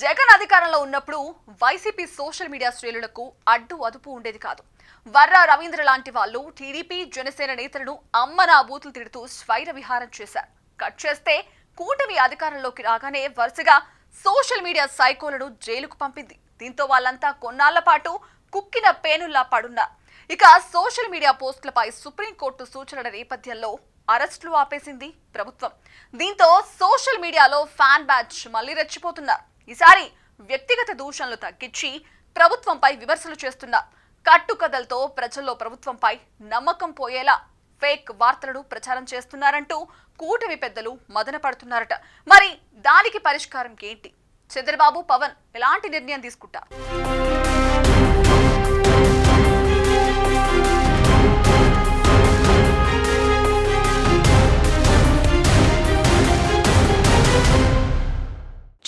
జగన్ అధికారంలో ఉన్నప్పుడు YCP social media శ్రేణులకు అడ్డు అదుపు ఉండేది కాదు. వర్రా రవీంద్ర లాంటి వాళ్ళు టీడీపీ జనసేన నేతలను అమ్మనా బూతులు తిడుతూ స్వైర విహారం చేశారు. కట్ చేస్తే కూటమి అధికారంలోకి రాగానే వరుసగా సోషల్ మీడియా సైకోలను జైలుకు పంపింది. దీంతో వాళ్ళంతా కొన్నాళ్ల పాటు కుక్కిన పేనుల్లా పడున్నారు. ఇక సోషల్ మీడియా పోస్టులపై సుప్రీంకోర్టు సూచనల నేపథ్యంలో అరెస్టులు ఆపేసింది ప్రభుత్వం. దీంతో సోషల్ మీడియాలో ఫ్యాన్ బ్యాచ్ మళ్లీ రెచ్చిపోతున్నారు. ఈసారి వ్యక్తిగత దూషణలు తగ్గించి ప్రభుత్వంపై విమర్శలు చేస్తున్నారు. కట్టుకథలతో ప్రజల్లో ప్రభుత్వంపై నమ్మకం పోయేలా ఫేక్ వార్తలను ప్రచారం చేస్తున్నారంటూ కూటమి పెద్దలు మదన పడుతున్నారట. మరి దానికి పరిష్కారం ఏంటి? చంద్రబాబు, పవన్ ఎలాంటి నిర్ణయం తీసుకుంటారు?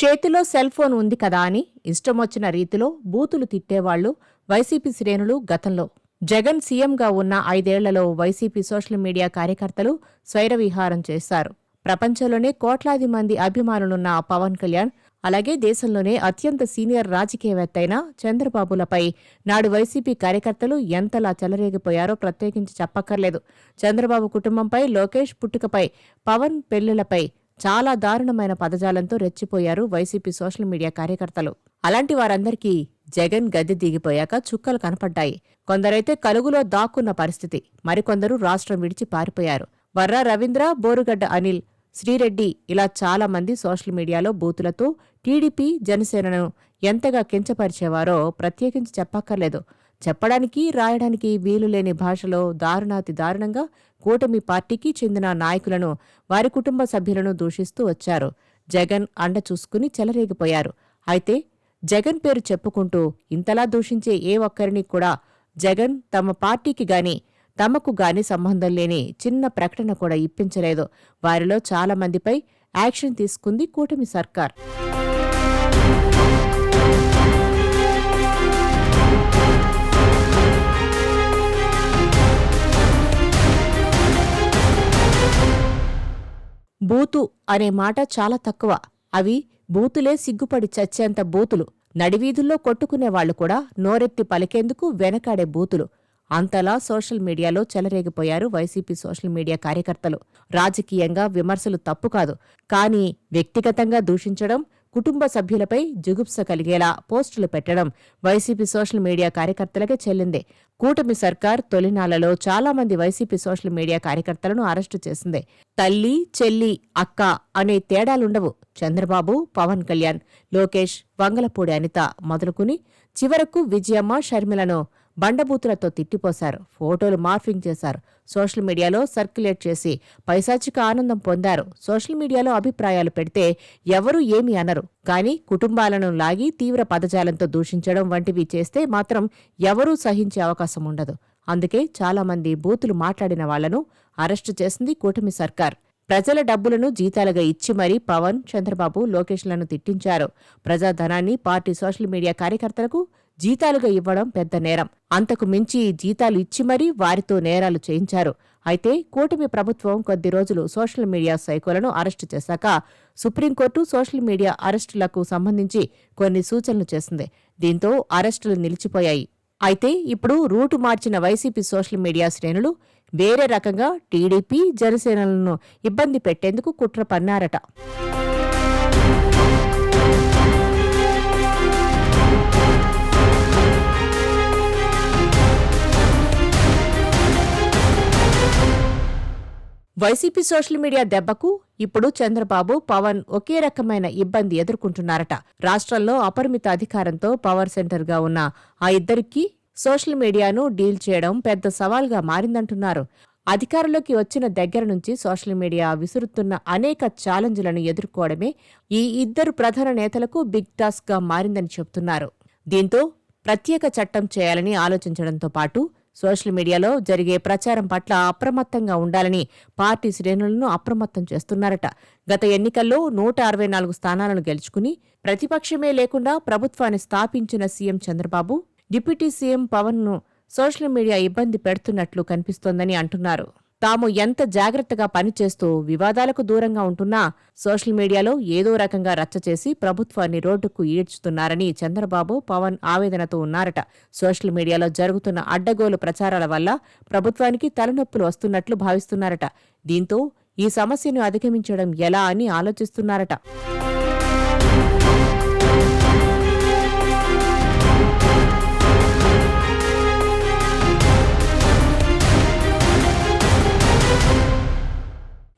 చేతిలో సెల్ ఫోన్ ఉంది కదా అని ఇష్టమొచ్చిన రీతిలో బూతులు తిట్టేవాళ్లు వైసీపీ శ్రేణులు గతంలో. జగన్ సీఎంగా ఉన్న 5 ఏళ్లలో వైసీపీ సోషల్ మీడియా కార్యకర్తలు స్వైరవిహారం చేశారు. ప్రపంచంలోనే కోట్లాది మంది అభిమానులున్న పవన్ కళ్యాణ్, అలాగే దేశంలోనే అత్యంత సీనియర్ రాజకీయవేత్త అయిన చంద్రబాబులపై నాడు వైసీపీ కార్యకర్తలు ఎంతలా చెలరేగిపోయారో ప్రత్యేకించి చెప్పక్కర్లేదు. చంద్రబాబు కుటుంబంపై, లోకేష్ పుట్టుకపై, పవన్ పెళ్లిళ్లపై చాలా దారుణమైన పదజాలంతో రెచ్చిపోయారు వైసీపీ సోషల్ మీడియా కార్యకర్తలు. అలాంటి వారందరికీ జగన్ గద్దె దిగిపోయాక చుక్కలు కనపడ్డాయి. కొందరైతే కలుగులో దాక్కున్న పరిస్థితి, మరికొందరు రాష్ట్రం విడిచి పారిపోయారు. వర్రా రవీంద్ర, బోరుగడ్డ అనిల్, శ్రీరెడ్డి ఇలా చాలా మంది సోషల్ మీడియాలో బూతులతో టీడీపీ, జనసేనను ఎంతగా కించపరిచేవారో ప్రత్యేకించి చెప్పక్కర్లేదు. చెప్పడానికి, రాయడానికి వీలులేని భాషలో దారుణాతి దారుణంగా కూటమి పార్టీకి చెందిన నాయకులను, వారి కుటుంబ సభ్యులను దూషిస్తూ వచ్చారు. జగన్ అండ చూసుకుని చెలరేగిపోయారు. అయితే జగన్ పేరు చెప్పుకుంటూ ఇంతలా దూషించే ఏ ఒక్కరిని కూడా జగన్ తమ పార్టీకి గాని, తమకు గాని సంబంధం లేని చిన్న ప్రకటన కూడా ఇప్పించలేదు. వారిలో చాలా మందిపై యాక్షన్ తీసుకుంది కూటమి సర్కార్. బూతు అనే మాట చాలా తక్కువ. అవి బూతులే సిగ్గుపడి చచ్చేంత బూతులు. నడివీధుల్లో కొట్టుకునేవాళ్లు కూడా నోరెత్తి పలికేందుకు వెనకాడే బూతులు. అంతలా సోషల్ మీడియాలో చెలరేగిపోయారు వైసీపీ సోషల్ మీడియా కార్యకర్తలు. రాజకీయంగా విమర్శలు తప్పు కాదు, కానీ వ్యక్తిగతంగా దూషించడం, కుటుంబ సభ్యులపై జుగుప్స కలిగేలా పోస్టులు పెట్టడం వైసీపీ సోషల్ మీడియా కార్యకర్తలకే చెల్లిందే. కూటమి సర్కార్ తొలినాళ్లలో చాలా మంది వైసీపీ సోషల్ మీడియా కార్యకర్తలను అరెస్టు చేసింది. తల్లి, చెల్లి, అక్క అనే తేడాలుండవు. చంద్రబాబు, పవన్ కళ్యాణ్, లోకేష్, వంగలపూడి అనిత మొదలుకుని చివరకు విజయమ్మ, షర్మిలను బండబూతులతో తిట్టిపోశారు. ఫోటోలు మార్ఫింగ్ చేశారు. సోషల్ మీడియాలో సర్క్యులేట్ చేసి పైశాచిక ఆనందం పొందారు. సోషల్ మీడియాలో అభిప్రాయాలు పెడితే ఎవరూ ఏమీ అనరు, కానీ కుటుంబాలను లాగి తీవ్ర పదజాలంతో దూషించడం వంటివి చేస్తే మాత్రం ఎవరూ సహించే అవకాశం ఉండదు. అందుకే చాలామంది బూతులు మాట్లాడిన వాళ్లను అరెస్టు చేసింది కూటమి సర్కార్. ప్రజల డబ్బులను జీతాలుగా ఇచ్చి మరీ పవన్, చంద్రబాబు, లోకేష్లను తిట్టించారు. ప్రజాధనాన్ని పార్టీ సోషల్ మీడియా కార్యకర్తలకు జీతాలుగా ఇవ్వడం పెద్ద నేరం. అంతకు మించి జీతాలు ఇచ్చి మరీ వారితో నేరాలు చేయించారు. అయితే కూటమి ప్రభుత్వం కొద్ది రోజులు సోషల్ మీడియా సైకోలను అరెస్టు చేశాక సుప్రీంకోర్టు సోషల్ మీడియా అరెస్టులకు సంబంధించి కొన్ని సూచనలు చేసింది. దీంతో అరెస్టులు నిలిచిపోయాయి. అయితే ఇప్పుడు రూటు మార్చిన వైసీపీ సోషల్ మీడియా శ్రేణులు వేరే రకంగా టీడీపీ, జనసేనలను ఇబ్బంది పెట్టేందుకు కుట్ర పన్నారట. వైసీపీ సోషల్ మీడియా దెబ్బకు ఇప్పుడు చంద్రబాబు, పవన్ ఒకే రకమైన ఇబ్బంది ఎదుర్కొంటున్నారట. రాష్ట్రంలో అపరిమిత అధికారంతో పవర్ సెంటర్గా ఉన్న ఆ ఇద్దరికీ సోషల్ మీడియాను డీల్ చేయడం పెద్ద సవాల్గా మారిందంటున్నారు. అధికారంలోకి వచ్చిన దగ్గర నుంచి సోషల్ మీడియా విసురుతున్న అనేక ఛాలెంజ్లను ఎదుర్కోవడమే ఈ ఇద్దరు ప్రధాన నేతలకు బిగ్ టాస్క్గా మారిందని చెబుతున్నారు. దీంతో ప్రత్యేక చట్టం చేయాలని ఆలోచించడంతో పాటు సోషల్ మీడియాలో జరిగే ప్రచారం పట్ల అప్రమత్తంగా ఉండాలని పార్టీ శ్రేణులను అప్రమత్తం చేస్తున్నారట. గత ఎన్నికల్లో 164 స్థానాలను గెలుచుకుని ప్రతిపక్షమే లేకుండా ప్రభుత్వాన్ని స్థాపించిన సీఎం చంద్రబాబు, డిప్యూటీ సీఎం పవన్ను సోషల్ మీడియా ఇబ్బంది పెడుతున్నట్లు కనిపిస్తోందని అంటున్నారు. తాము ఎంత జాగ్రత్తగా పనిచేస్తూ వివాదాలకు దూరంగా ఉంటున్నా సోషల్ మీడియాలో ఏదో రకంగా రచ్చ చేసి ప్రభుత్వాన్ని రోడ్డుకు ఈడ్చుతున్నారని చంద్రబాబు, పవన్ ఆవేదనతో ఉన్నారట. సోషల్ మీడియాలో జరుగుతున్న అడ్డగోలు ప్రచారాల వల్ల ప్రభుత్వానికి తలనొప్పులు వస్తున్నట్లు భావిస్తున్నారట. దీంతో ఈ సమస్యను అధిగమించడం ఎలా అని ఆలోచిస్తున్నారట.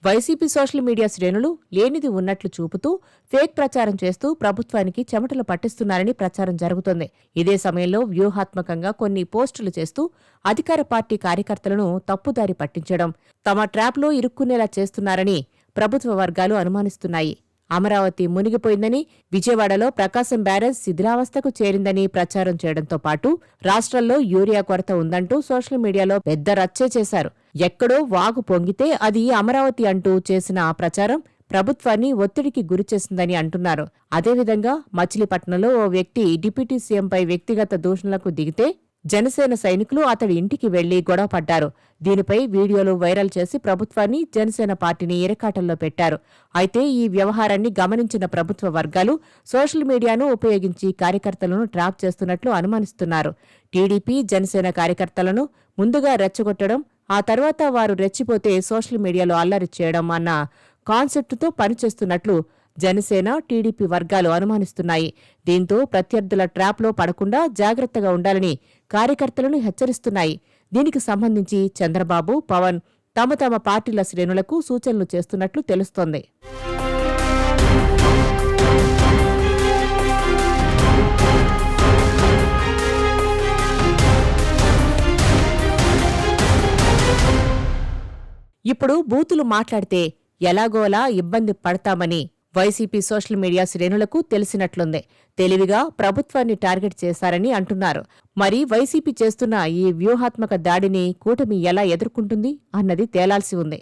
వైసీపీ సోషల్ మీడియా శ్రేణులు లేనిది ఉన్నట్లు చూపుతూ ఫేక్ ప్రచారం చేస్తూ ప్రభుత్వానికి చెమటలు పట్టిస్తున్నారని ప్రచారం జరుగుతోంది. ఇదే సమయంలో వ్యూహాత్మకంగా కొన్ని పోస్టులు చేస్తూ అధికార పార్టీ కార్యకర్తలను తప్పుదారి పట్టించడం, తమ ట్రాప్లో ఇరుక్కునేలా చేస్తున్నారని ప్రభుత్వ వర్గాలు అనుమానిస్తున్నాయి. అమరావతి మునిగిపోయిందని, విజయవాడలో ప్రకాశం బ్యారేజ్ శిథిలావస్థకు చేరిందని ప్రచారం చేయడంతో పాటు రాష్ట్రంలో యూరియా కొరత ఉందంటూ సోషల్ మీడియాలో పెద్ద రచ్చే చేశారు. ఎక్కడో వాగు పొంగితే అది అమరావతి అంటూ చేసిన ఆ ప్రచారం ప్రభుత్వాన్ని ఒత్తిడికి గురిచేసిందని అంటున్నారు. అదేవిధంగా మచిలీపట్నంలో ఓ వ్యక్తి డిప్యూటీ సీఎంపై వ్యక్తిగత దూషణలకు దిగితే జనసేన సైనికులు అతడి ఇంటికి వెళ్లి గొడవపడ్డారు. దీనిపై వీడియోలు వైరల్ చేసి ప్రభుత్వాన్ని, జనసేన పార్టీని ఇరకాటంలో పెట్టారు. అయితే ఈ వ్యవహారాన్ని గమనించిన ప్రభుత్వ వర్గాలు సోషల్ మీడియాను ఉపయోగించి కార్యకర్తలను ట్రాప్ చేస్తున్నట్లు అనుమానిస్తున్నారు. టీడీపీ, జనసేన కార్యకర్తలను ముందుగా రెచ్చగొట్టడం, ఆ తర్వాత వారు రెచ్చిపోతే సోషల్ మీడియాలో అల్లరి చేయడం అన్న కాన్సెప్టుతో పనిచేస్తున్నట్లు జనసేన, టీడీపీ వర్గాలు అనుమానిస్తున్నాయి. దీంతో ప్రత్యర్థుల ట్రాప్లో పడకుండా జాగ్రత్తగా ఉండాలని కార్యకర్తలను హెచ్చరిస్తున్నాయి. దీనికి సంబంధించి చంద్రబాబు, పవన్ తమ పార్టీల శ్రేణులకు సూచనలు చేస్తున్నట్లు తెలుస్తోంది. ఇప్పుడు బూతులు మాట్లాడితే ఎలాగోలా ఇబ్బంది పడతామని వైసీపీ సోషల్ మీడియా శ్రేణులకు తెలిసినట్లుంది. తెలివిగా ప్రభుత్వాన్ని టార్గెట్ చేశారని అంటున్నారు. మరి వైసీపీ చేస్తున్న ఈ వ్యూహాత్మక దాడిని కూటమి ఎలా ఎదుర్కొంటుంది అన్నది తేలాల్సి ఉంది.